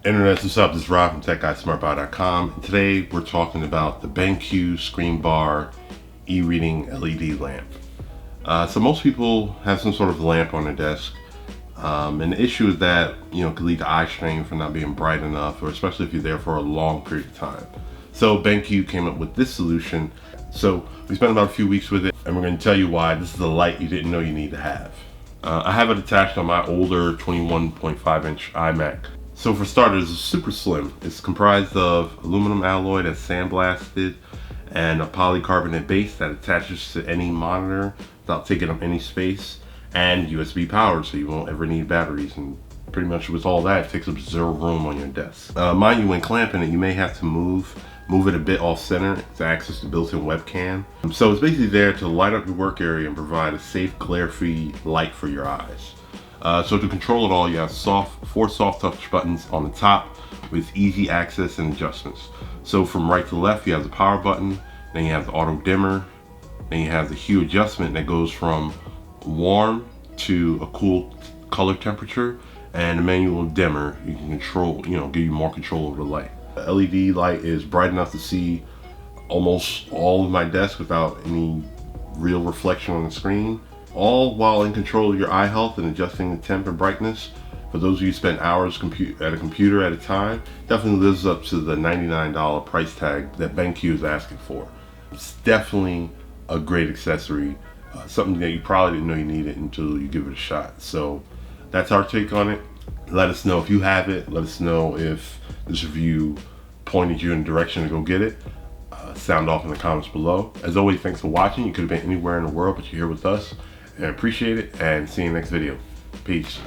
Internet, what's up? This is Rob from TechGuysSmartBuy.com. And today we're talking about the BenQ ScreenBar e-reading LED lamp. So most people have some sort of lamp on their desk, and the issue is that it could lead to eye strain from not being bright enough, or especially if you're there for a long period of time. So BenQ came up with this solution. So we spent about a few weeks with it, and we're going to tell you why this is a light you didn't know you need to have. I have it attached on my older 21.5 inch iMac. So for starters, it's super slim. It's comprised of aluminum alloy that's sandblasted and a polycarbonate base that attaches to any monitor without taking up any space, and USB powered, so you won't ever need batteries. And pretty much with all that, it takes up zero room on your desk. Mind you, when clamping it, you may have to move it a bit off center to access the built-in webcam. So it's basically there to light up your work area and provide a safe, glare-free light for your eyes. So to control it all, you have four soft touch buttons on the top with easy access and adjustments. So from right to left, you have the power button, then you have the auto dimmer, then you have the hue adjustment that goes from warm to a cool color temperature, and the manual dimmer you can control, give you more control over the light. The LED light is bright enough to see almost all of my desk without any real reflection on the screen, all while in control of your eye health and adjusting the temp and brightness. For those of you who spend hours at a computer at a time, definitely lives up to the $99 price tag that BenQ is asking for. It's definitely a great accessory, something that you probably didn't know you needed until you give it a shot. So that's our take on it. Let us know if you have it. Let us know if this review pointed you in a direction to go get it. Sound off in the comments below. As always, thanks for watching. You could have been anywhere in the world, but you're here with us, and I appreciate it, and see you in the next video. Peace.